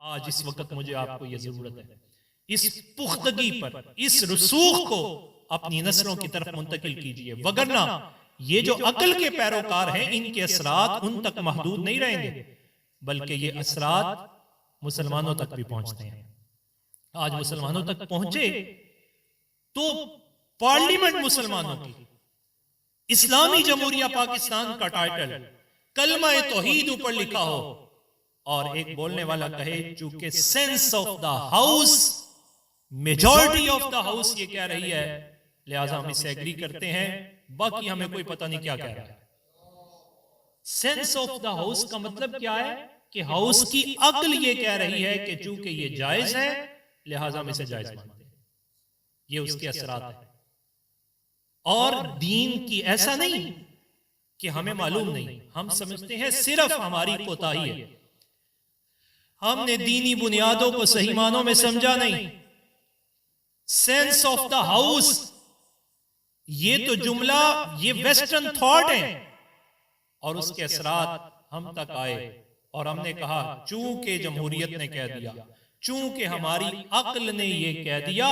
آج اس وقت مجھے آپ کو یہ ضرورت ہے اس پختگی پر اس رسوخ کو اپنی نسلوں کی طرف منتقل کیجئے، وگرنہ یہ جو عقل کے پیروکار ہیں ان کے اثرات ان تک محدود نہیں رہیں گے بلکہ یہ اثرات مسلمانوں تک بھی پہنچتے ہیں۔ آج مسلمانوں تک پہنچے تو پارلیمنٹ مسلمانوں کی، اسلامی جمہوریہ پاکستان کا ٹائٹل، کلمہ توحید اوپر لکھا ہو اور ایک بولنے والا کہے چونکہ sense of the house, majority of the house یہ کہہ رہی ہے لہٰذا ہم اسے ایگری کرتے ہیں، باقی ہمیں کوئی پتہ نہیں کیا کہہ رہا ہے۔ سینس آف دا ہاؤس کا مطلب کیا ہے کہ ہاؤس کی عقل یہ کہہ رہی ہے کہ چونکہ یہ جائز ہے لہٰذا ہم اسے جائز مانتے ہیں۔ یہ اس کے اثرات ہیں۔ اور دین کی ایسا نہیں کہ ہمیں معلوم نہیں، ہم سمجھتے ہیں صرف ہماری کوتاہی ہے، ہم نے دینی بنیادوں کو صحیح معنوں میں سمجھا نہیں۔ سینس آف دا ہاؤس یہ تو جملہ یہ ویسٹرن تھاٹ ہے اور اس کے اثرات ہم تک آئے اور ہم نے کہا چونکہ جمہوریت نے کہہ دیا، چونکہ ہماری عقل نے یہ کہہ دیا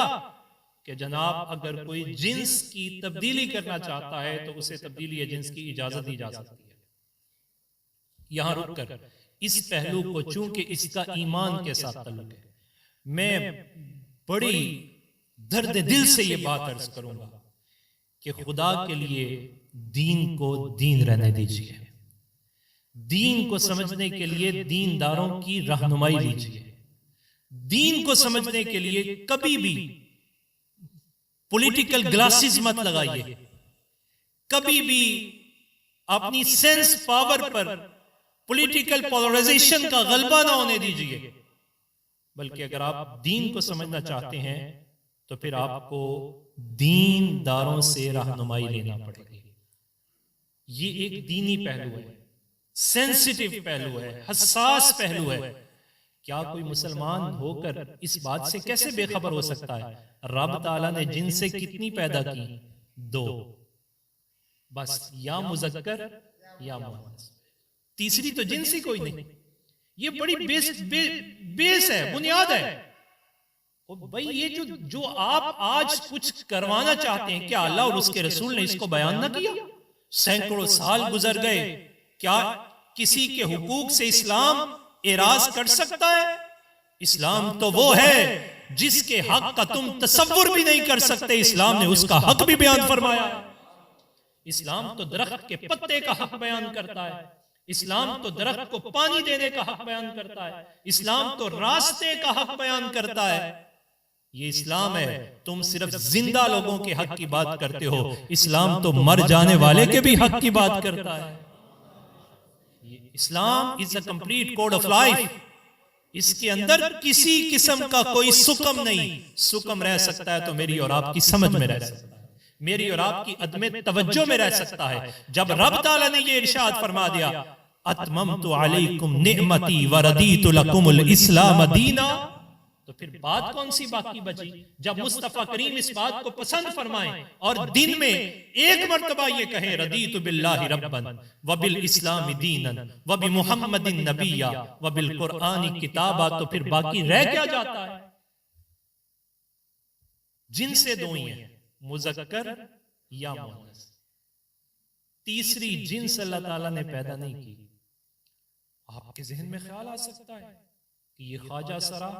کہ جناب اگر کوئی جنس کی تبدیلی کرنا چاہتا ہے تو اسے تبدیلی جنس کی اجازت دی جا سکتی ہے۔ یہاں رک کر اس پہلو کو چونکہ اس کا ایمان کے ساتھ تعلق ہے، میں بڑی درد دل سے یہ بات عرض کروں گا کہ خدا کے لیے دین کو دین رہنے دیجیے، دین کو سمجھنے کے لیے دینداروں کی رہنمائی لیجیے، دین کو سمجھنے کے لیے کبھی بھی پولیٹیکل گلاسز مت لگائیے، کبھی بھی اپنی سینس پاور پر پولیٹیکل پولرائزیشن کا غلبہ نہ ہونے دیجیے، بلکہ اگر آپ دین کو سمجھنا چاہتے ہیں تو پھر آپ کو دینداروں سے رہنمائی لینا پڑے گی۔ یہ ایک دینی پہلو ہے، سینسٹیو پہلو ہے، حساس پہلو ہے۔ کیا کوئی مسلمان ہو کر اس بات سے کیسے بے خبر ہو سکتا ہے رب تعالیٰ نے جن سے کتنی پیدا کی؟ دو، بس یا مذکر یا مؤنث، تیسری تو جنس ہی کوئی نہیں۔ یہ بڑی بیس ہے، بنیاد ہے۔ بھئی یہ جو آپ آج کچھ کروانا چاہتے ہیں، کیا اللہ اور اس کے رسول نے اس کو بیان نہ کیا؟ سینکڑوں سال گزر گئے، کیا کسی کے حقوق سے اسلام اعراض کر سکتا ہے؟ اسلام تو وہ ہے جس کے حق کا تم تصور بھی نہیں کر سکتے، اسلام نے اس کا حق بھی بیان فرمایا۔ اسلام تو درخت کے پتے کا حق بیان کرتا ہے، اسلام تو درخت کو پانی دینے کا حق بیان کرتا ہے، اسلام تو راستے کا حق بیان کرتا ہے۔ یہ اسلام ہے، تم صرف زندہ لوگوں کے حق کی بات کرتے ہو، اسلام تو مر جانے والے کے بھی حق کی بات کرتا ہے۔ اسلام is a complete code of life، اس کے اندر کسی قسم کا کوئی سکم نہیں، سکم رہ سکتا ہے تو میری اور آپ کی سمجھ میں رہ سکتا ہے، میری اور آپ کی عدم توجہ میں رہ سکتا ہے۔ جب رب تعالیٰ نے یہ ارشاد فرما دیا اتممت علیکم نعمتی وردیت لکم الاسلام دینا، تو پھر بات کون سی باقی بچی؟ جب مصطفیٰ کریم اس بات کو پسند فرمائیں اور دن میں ایک مرتبہ یہ کہیں رضیت باللہ ربا وبالاسلام دینا وبمحمد نبیا وبالقرآن کتابا، تو پھر باقی رہ کیا جاتا ہے؟ جن سے دو ہی ہیں، مذکر یا مؤنث، تیسری جنس اللہ تعالیٰ نے پیدا نہیں کی۔ آپ کے ذہن میں خیال آ سکتا ہے کہ یہ خواجہ سرا،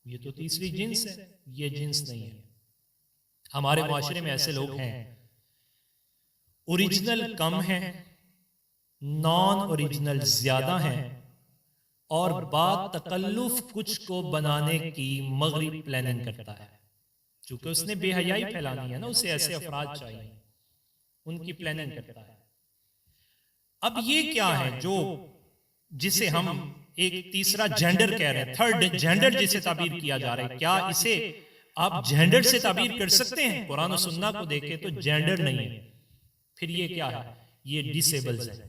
یہ تو تیسری جنس ہے، یہ جنس نہیں ہے۔ ہمارے معاشرے میں ایسے لوگ ہیں اوریجنل کم ہیں، نان اوریجنل زیادہ ہیں، اور با تکلف کچھ کو بنانے کی مغرب پلاننگ کرتا ہے، چونکہ اس نے بے حیائی پھیلانی ہے نا، اسے ایسے افراد چاہیے، ان کی پلاننگ کرتا ہے۔ اب یہ کیا ہے جو جسے ہم ایک تیسرا جینڈر کہہ رہے ہیں، تھرڈ جینڈر جسے تعبیر کیا جا رہا ہے، کیا اسے آپ جینڈر سے تعبیر کر سکتے ہیں؟ قرآن و سنہ کو دیکھیں تو جینڈر نہیں ہے، پھر یہ کیا ہے؟ یہ ڈسیبلز ہے،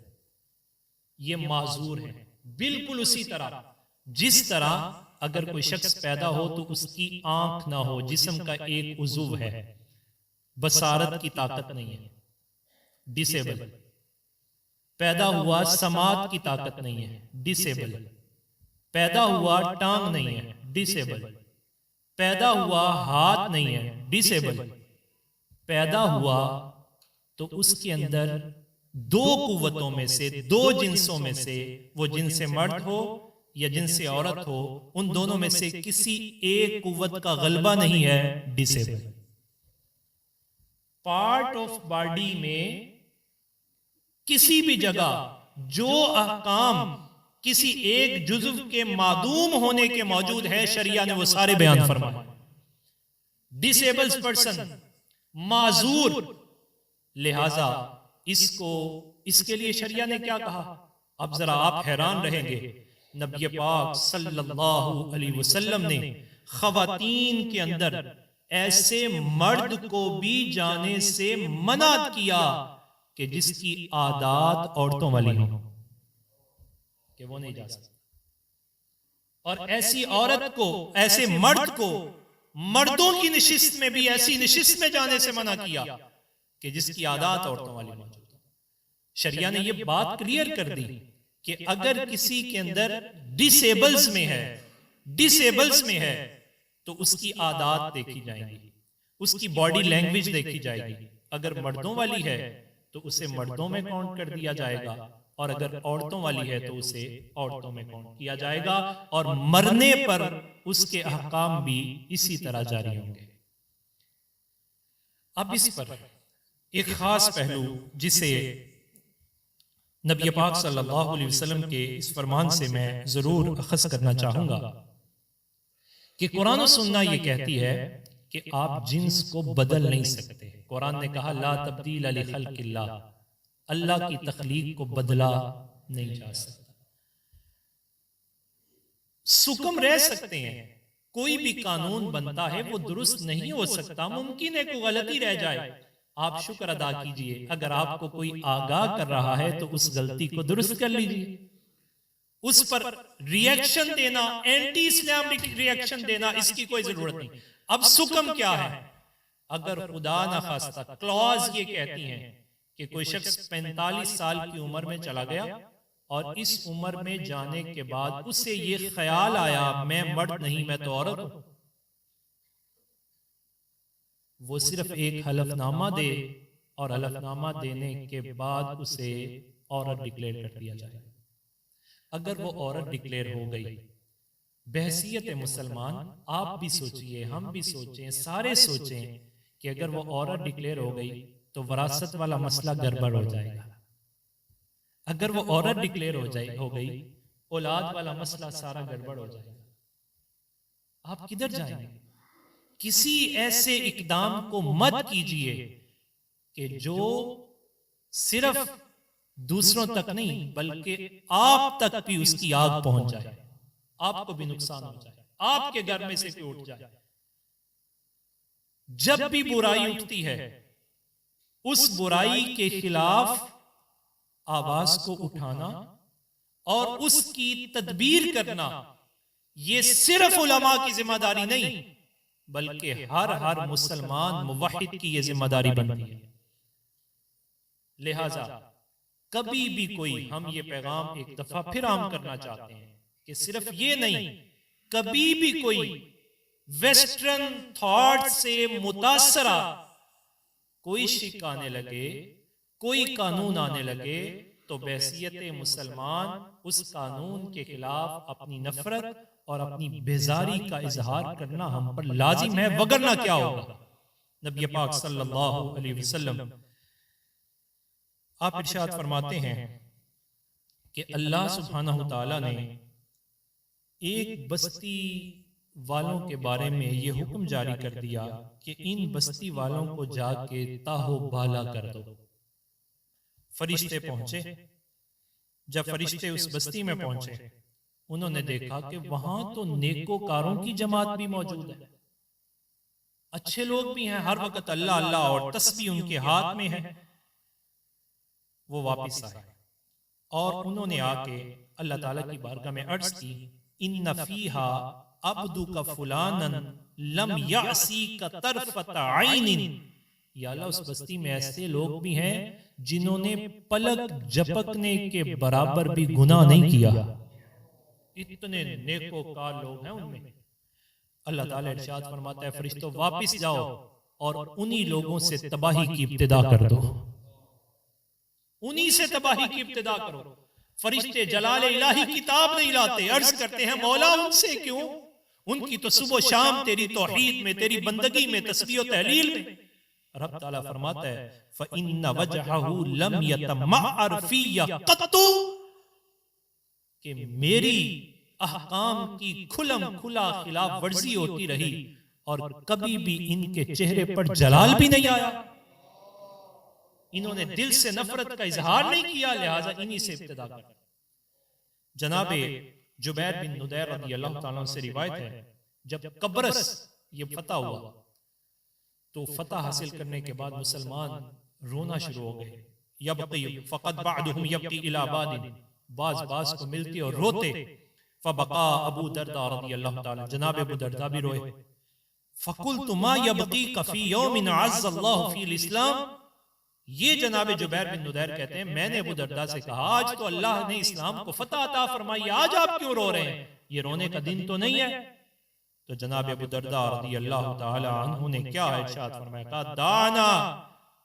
یہ معذور ہے۔ بالکل اسی طرح جس طرح اگر کوئی شخص پیدا ہو تو اس کی آنکھ نہ ہو، جسم کا ایک عضو ہے، بصارت کی طاقت نہیں ہے، ڈسیبل۔ پیدا ہوا، سماعت کی طاقت نہیں ہے، ڈسیبل۔ پیدا ہوا ٹانگ نہیں ہے، ڈسیبل، پیدا ہوا ہاتھ نہیں ہے، ڈسیبل، پیدا ہوا تو اس کے اندر دو قوتوں میں سے، دو جنسوں میں سے، وہ جنس مرد ہو یا جنس عورت ہو، ان دونوں میں سے کسی ایک قوت کا غلبہ نہیں ہے، ڈسیبل۔ پارٹ آف باڈی میں کسی بھی جگہ جو احکام کسی ایک جزو کے معدوم ہونے کے موجود ہے، شریعہ نے وہ سارے بیان فرمائے۔ ڈسیبل پرسن، معذور، لہذا اس کے لیے شریعہ نے کیا کہا؟ اب ذرا آپ حیران رہیں گے، نبی پاک صلی اللہ علیہ وسلم نے خواتین کے اندر ایسے مرد کو بھی جانے سے منع کیا کہ جس کی عادات عورتوں والی ہوں، کہ وہ نہیں جا سکتا، اور ایسی عورت کو، ایسے مرد کو مردوں کی نشست میں بھی ایسی نشست میں جانے سے منع کیا کہ جس کی عادات عورتوں والی موجود ہے۔ شریعہ نے یہ بات کلیئر کر دی کہ اگر کسی کے اندر ڈسیبلز میں ہے تو اس کی عادات دیکھی جائیں گی، اس کی باڈی لینگویج دیکھی جائے گی۔ اگر مردوں والی ہے تو اسے مردوں میں کاؤنٹ کر دیا جائے گا، اور اگر عورتوں والی ہے تو اسے عورتوں میں کاؤنٹ کیا جائے گا، اور مرنے پر اس کے احکام بھی اسی طرح جاری ہوں گے۔ اب اس پر ایک خاص پہلو جسے نبی پاک صلی اللہ علیہ وسلم کے اس فرمان سے میں ضرور اخذ کرنا چاہوں گا کہ قرآن و سننا یہ کہتی ہے کہ آپ جنس کو بدل نہیں سکتے۔ قرآن نے کہا لا تبدیل لخلق اللہ، اللہ کی تخلیق کو بدلا نہیں جا سکتا۔ سکم رہ سکتے ہیں، کوئی بھی قانون بنتا ہے وہ درست نہیں ہو سکتا، ممکن ہے کوئی غلطی رہ جائے، آپ شکر ادا کیجئے، اگر آپ کو کوئی آگاہ کر رہا ہے تو اس غلطی کو درست کر لیجئے، اس پر ریئیکشن دینا، اینٹی اسلامک ریئیکشن دینا، اس کی کوئی ضرورت نہیں۔ اب سکم کیا ہے؟ اگر خدا نخواستہ کلوز یہ کہتی ہیں کہ کوئی شخص 45 سال کی عمر میں چلا گیا اور اس عمر میں جانے کے بعد اسے یہ خیال آیا میں مرد نہیں میں تو عورت ہوں، وہ صرف ایک حلف نامہ دے، اور حلف نامہ دینے کے بعد اسے عورت ڈکلیئر کر دیا جائے۔ اگر وہ عورت ڈکلیئر ہو گئی، بحیثیت مسلمان آپ بھی سوچئے، ہم بھی سوچیں، سارے سوچیں کہ اگر وہ عورت ڈکلیئر ہو گئی تو وراثت والا مسئلہ گڑبڑ ہو جائے گا۔ اگر وہ عورت ڈکلیئر ہو گئی، اولاد والا مسئلہ سارا گڑبڑ ہو جائے گا۔ آپ کدھر جائیں گے؟ کسی ایسے اقدام کو مت کیجئے کہ جو صرف دوسروں تک نہیں بلکہ آپ تک بھی اس کی آگ پہنچ جائے، آپ کو بھی نقصان ہو جائے، آپ کے گھر میں سے کوئی اٹھ جائے۔ جب بھی برائی اٹھتی ہے، اس برائی کے خلاف آواز کو اٹھانا اور اس کی تدبیر کرنا، یہ صرف علماء کی ذمہ داری نہیں بلکہ ہر مسلمان موحد کی یہ ذمہ داری بنتی ہے۔ لہٰذا کبھی بھی کوئی، ہم یہ پیغام ایک دفعہ پھر عام کرنا چاہتے ہیں کہ صرف یہ نہیں، کبھی بھی کوئی ویسٹرن تھاٹ سے متاثرہ کوئی شک آنے لگے، کوئی قانون آنے لگے، تو بحیثیت مسلمان اس قانون کے خلاف اپنی نفرت اور اپنی بیزاری کا اظہار کرنا ہم پر لازم ہے، وگرنہ کیا ہوگا؟ نبی پاک صلی اللہ علیہ وسلم آپ ارشاد فرماتے ہیں کہ اللہ سبحانہ وتعالی نے ایک بستی والوں کے بارے میں یہ حکم جاری کر دیا کہ ان بستی والوں کو جا کے تاہو بالا کر دو۔ فرشتے پہنچے، جب فرشتے اس بستی میں پہنچے انہوں نے دیکھا کہ وہاں تو نیکوکاروں کی جماعت بھی موجود ہے، اچھے لوگ بھی ہیں، ہر وقت اللہ اللہ اور تسبیح ان کے ہاتھ میں ہے۔ وہ واپس آئے اور انہوں نے آ کے اللہ تعالیٰ کی بارگاہ میں عرض کی، ان فیہا عبدک فلانا لم یعصیک طرفۃ عین، یا اللہ اس بستی میں ایسے لوگ بھی ہیں جنہوں نے پلک جھپکنے کے برابر بھی گناہ نہیں کیا۔ اتنے نیکوکار لوگ ہیں ان میں. اللہ تعالیٰ ارشاد فرماتا ہے فرشتوں واپس جاؤ اور انہی لوگوں سے تباہی کی ابتدا کر دو، انہی سے تباہی کی ابتدا کرو. فرشتے جلال الہی کتاب نہیں لاتے، عرض کرتے ہیں مولا ان سے کیوں؟ ان کی تو صبح و شام تیری توحید میں، تیری بندگی میں، تسبیح و تحلیل میں. رب تعالیٰ فرماتا ہے فَإِنَّ وَجْهَهُ لَمْ يَتَمَعَّرْ فِيَّ قَطُّ، کہ میری احکام کی کھلم کھلا خلاف ورزی ہوتی رہی اور کبھی بھی ان کے چہرے پر جلال بھی نہیں آیا. انہوں نے دل سے نفرت کا اظہار نہیں کیا، لہٰذا انہی سے ابتدا کر. جناب جبیر بن ندیر رضی اللہ تعالیٰ سے روایت ہے جب قبرص یہ فتح ہوا تو فتح حاصل کرنے کے بعد مسلمان رونا شروع ہو گئے. یبقی فقط بعدہم یبقی الی بعد، بعض کو ملتے اور روتے. فبقا ابو درداء رضی اللہ تعالیٰ، جناب ابو درداء بھی روئے. فقلت ما یبقیک فی یوم عز اللہ فی الاسلام، یہ جناب جبیر بن ندیر کہتے ہیں میں نے ابو درداء سے کہا آج تو اللہ نے اسلام کو فتح عطا فرمائی، آج آپ کیوں رو رہے ہیں؟ یہ رونے کا دن تو نہیں ہے. تو جناب ابو درداء رضی اللہ تعالی عنہ نے کیا ارشاد فرمایا، کہا دعنا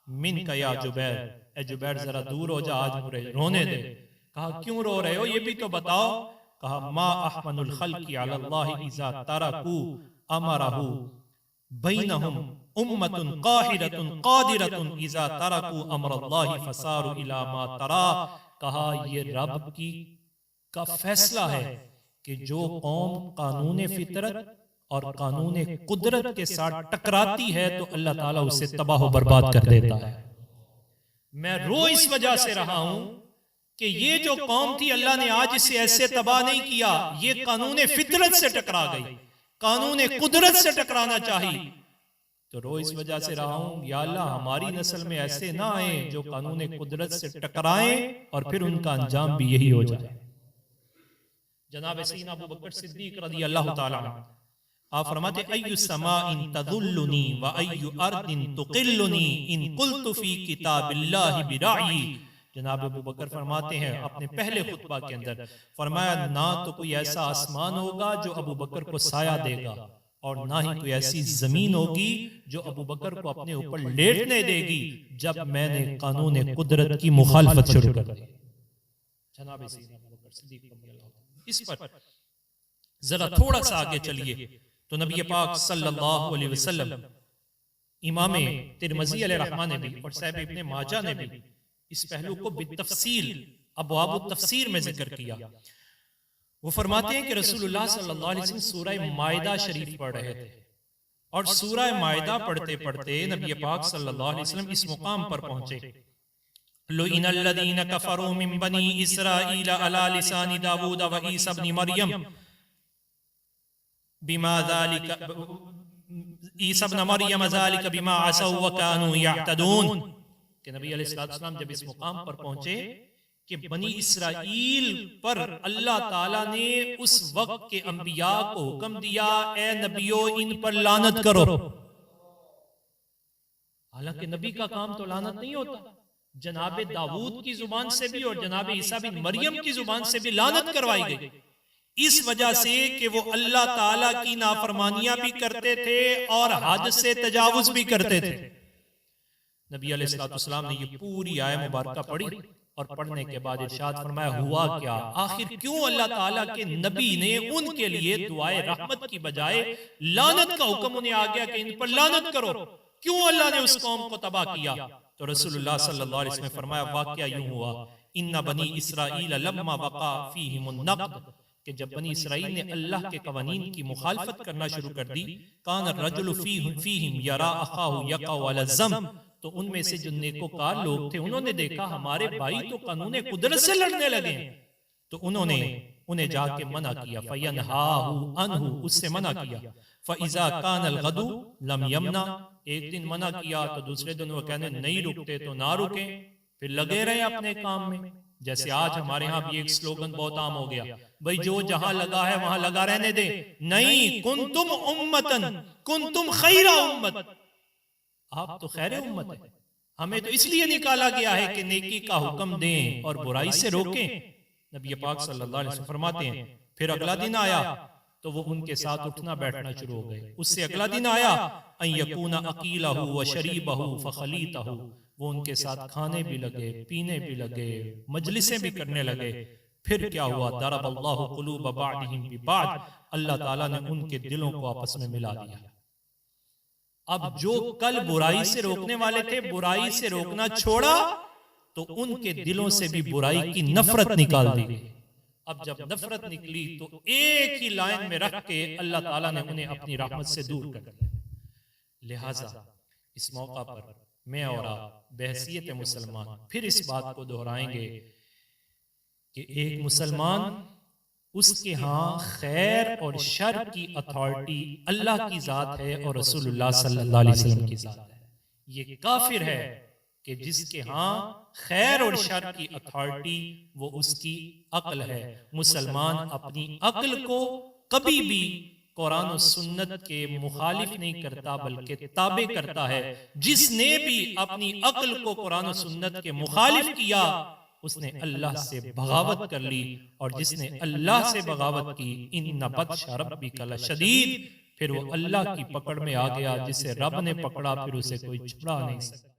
منک یا جبیر، اے جبیر ذرا دور ہو جا، آج مجھے رونے دے. کہا کیوں رو رہے ہو یہ بھی تو بتاؤ. کہا ما احمن الخلق علی اللہ اذا ترکوا امرہ بینہم امت قاہرۃ قادرۃ اذا ترکوا امر اللہ فصاروا الی ما ترا. کہا یہ رب کی کا فیصلہ ہے کہ جو قوم قانون فطرت اور قانون قدرت کے ساتھ ٹکراتی ہے تو اللہ تعالیٰ اسے تباہ و برباد کر دیتا ہے. میں رو اس وجہ سے رہا ہوں کہ یہ جو قوم تھی اللہ نے آج اسے ایسے تباہ نہیں کیا، یہ قانون فطرت سے ٹکرا گئی، قانون قدرت سے ٹکرانا چاہی. تو رو اس وجہ سے رہا ہوں یا اللہ ہماری نسل میں ایسے نہ آئیں جو قانون قدرت سے ٹکرائیں اور پھر ان کا انجام بھی یہی ہو جائے. جناب سیدنا ابو بکر صدیق رضی اللہ تعالیٰ عنہ آپ فرماتے ایُّ سماء تذلنی و ایُّ ارض تقلنی ان قلت فی کتاب اللہ برعی. جناب ابو بکر فرماتے ہیں اپنے پہلے خطبہ کے اندر فرمایا نہ تو کوئی ایسا آسمان ہوگا جو ابو بکر کو سایہ دے گا اور نہ ہی کوئی ایسی زمین ہوگی جو ابو بکر کو اپنے اوپر لیٹنے دے گی جب میں نے قانون قدرت کی مخالفت شروع کر دی. جناب سیدنا ابو بکر صدیق رضی اللہ عنہ. اس پر ذرا تھوڑا سا آگے چلیے تو نبی پاک صلی اللہ علیہ وسلم امام ترمذی علیہ رحمہ نے بھی اور صاحب ابن ماجہ نے بھی اس پہلو کو بالتفصیل ابواب التفسیر میں ذکر کیا. وہ فرماتے ہیں کہ رسول اللہ صلی اللہ علیہ وسلم سورہ مائدہ شریف پڑھ رہے تھے اور سورہ مائدہ پڑھتے پڑھتے نبی پاک صلی اللہ علیہ وسلم اس مقام پر پہنچے لُعِنَ الَّذِينَ كَفَرُوا مِن بَنِي إِسْرَائِيلَ عَلَى لِسَانِ داود وعیسی ابن مریم بما ذلك عیسی ابن مریم ذلك بما عصوا وكانوا يعتدون. کہ نبی علیہ السلام جب اس مقام پر پہنچے کہ بنی اسرائیل پر اللہ تعالیٰ نے اس وقت کے انبیاء کو حکم دیا اے نبیو ان پر لعنت کرو. حالانکہ نبی کا کام تو لعنت نہیں ہوتا، جناب داود کی زبان سے بھی اور جناب عیسیٰ بن مریم کی زبان سے بھی لعنت کروائی گئی اس وجہ سے کہ وہ اللہ تعالیٰ کی نافرمانیاں بھی کرتے تھے اور حد سے تجاوز بھی کرتے تھے. نبی علیہ السلام نے یہ پوری آیہ مبارکہ پڑھی اور پڑھنے کے بعد ارشاد فرمایا ہوا کیا، آخر کیوں اللہ تعالیٰ کے نبی نے ان کے لیے دعائے رحمت کی بجائے لعنت کا حکم انہیں آ گیا کہ ان پر لعنت کرو؟ کیوں اللہ نے اس قوم کو تباہ کیا؟ تو رسول اللہ صلی اللہ علیہ وسلم نے فرمایا واقعہ یوں ہوا ان بنی اسرائیل لما وقع فیہم النقد، کہ جب بنی اسرائیل نے اللہ کے قوانین کی مخالفت کرنا شروع کر دی کان الرجل فیہم یرا اخاہ یقع علی الذنب، تو ان میں سے جو نیکوکار لوگ تھے انہوں نے دیکھا ہمارے بھائی تو قانون قدرت سے لڑنے لگے ہیں، تو انہوں نے انہیں جا کے منع کیا فَيَنْهَاهُ عَنْهُ، اس سے منع کیا. فَإِذَا كَانَ الْغَدُ لَمْ يَمْنَ، ایک دن منع کیا تو دوسرے دن وہ کہنے نہیں رکتے تو نہ رکیں، پھر لگے رہے اپنے کام میں. جیسے آج ہمارے ہاں بھی ایک سلوگن بہت عام ہو گیا بھئی جو جہاں لگا ہے وہاں لگا رہنے دے. نہیں، کنتم امتن کنتم خیر امت، آپ تو خیر امت ہے، ہمیں تو اس لیے نکالا گیا ہے کہ نیکی کا حکم دیں اور برائی سے روکیں. نبی پاک صلی اللہ علیہ وسلم فرماتے ہیں پھر اگلا دن آیا تو وہ ان کے ساتھ اٹھنا بیٹھنا شروع ہو گئے. اس سے اگلا دن آیا ان یکون اکیلہ و شریبہ فخلیتہ، وہ ان کے ساتھ کھانے بھی لگے، پینے بھی لگے، مجلسیں بھی کرنے لگے. پھر کیا ہوا؟ ضرب اللہ قلوب بعضهم ببعض، اللہ تعالیٰ نے ان کے دلوں کو آپس میں ملا دیا. اب جو کل برائی سے روکنے والے تھے برائی سے روکنا چھوڑا تو ان کے دلوں سے بھی برائی کی نفرت نکال دی گئی. اب جب نفرت نکلی تو ایک ہی لائن میں رکھ کے اللہ تعالیٰ نے انہیں اپنی رحمت سے دور کر دیا. لہٰذا اس موقع پر میں اور آپ بحیثیت مسلمان پھر اس بات کو دہرائیں گے کہ ایک مسلمان، اس کے ہاں خیر اور شر کی اتھارٹی اللہ کی ذات ہے اور رسول اللہ صلی اللہ علیہ وسلم کی ذات ہے. یہ کافر ہے کہ جس کے ہاں خیر اور شر کی اتھارٹی وہ اس کی عقل ہے. مسلمان اپنی عقل کو کبھی بھی قرآن و سنت کے مخالف نہیں کرتا بلکہ تابع کرتا ہے. جس نے بھی اپنی عقل کو قرآن و سنت کے مخالف کیا اس نے اللہ سے بغاوت کر لی، اور جس نے اللہ سے بغاوت کی ان بطش ربک لشدید، پھر وہ اللہ کی پکڑ میں آ گیا. جسے رب نے پکڑا پھر اسے کوئی چھڑا نہیں سکتا.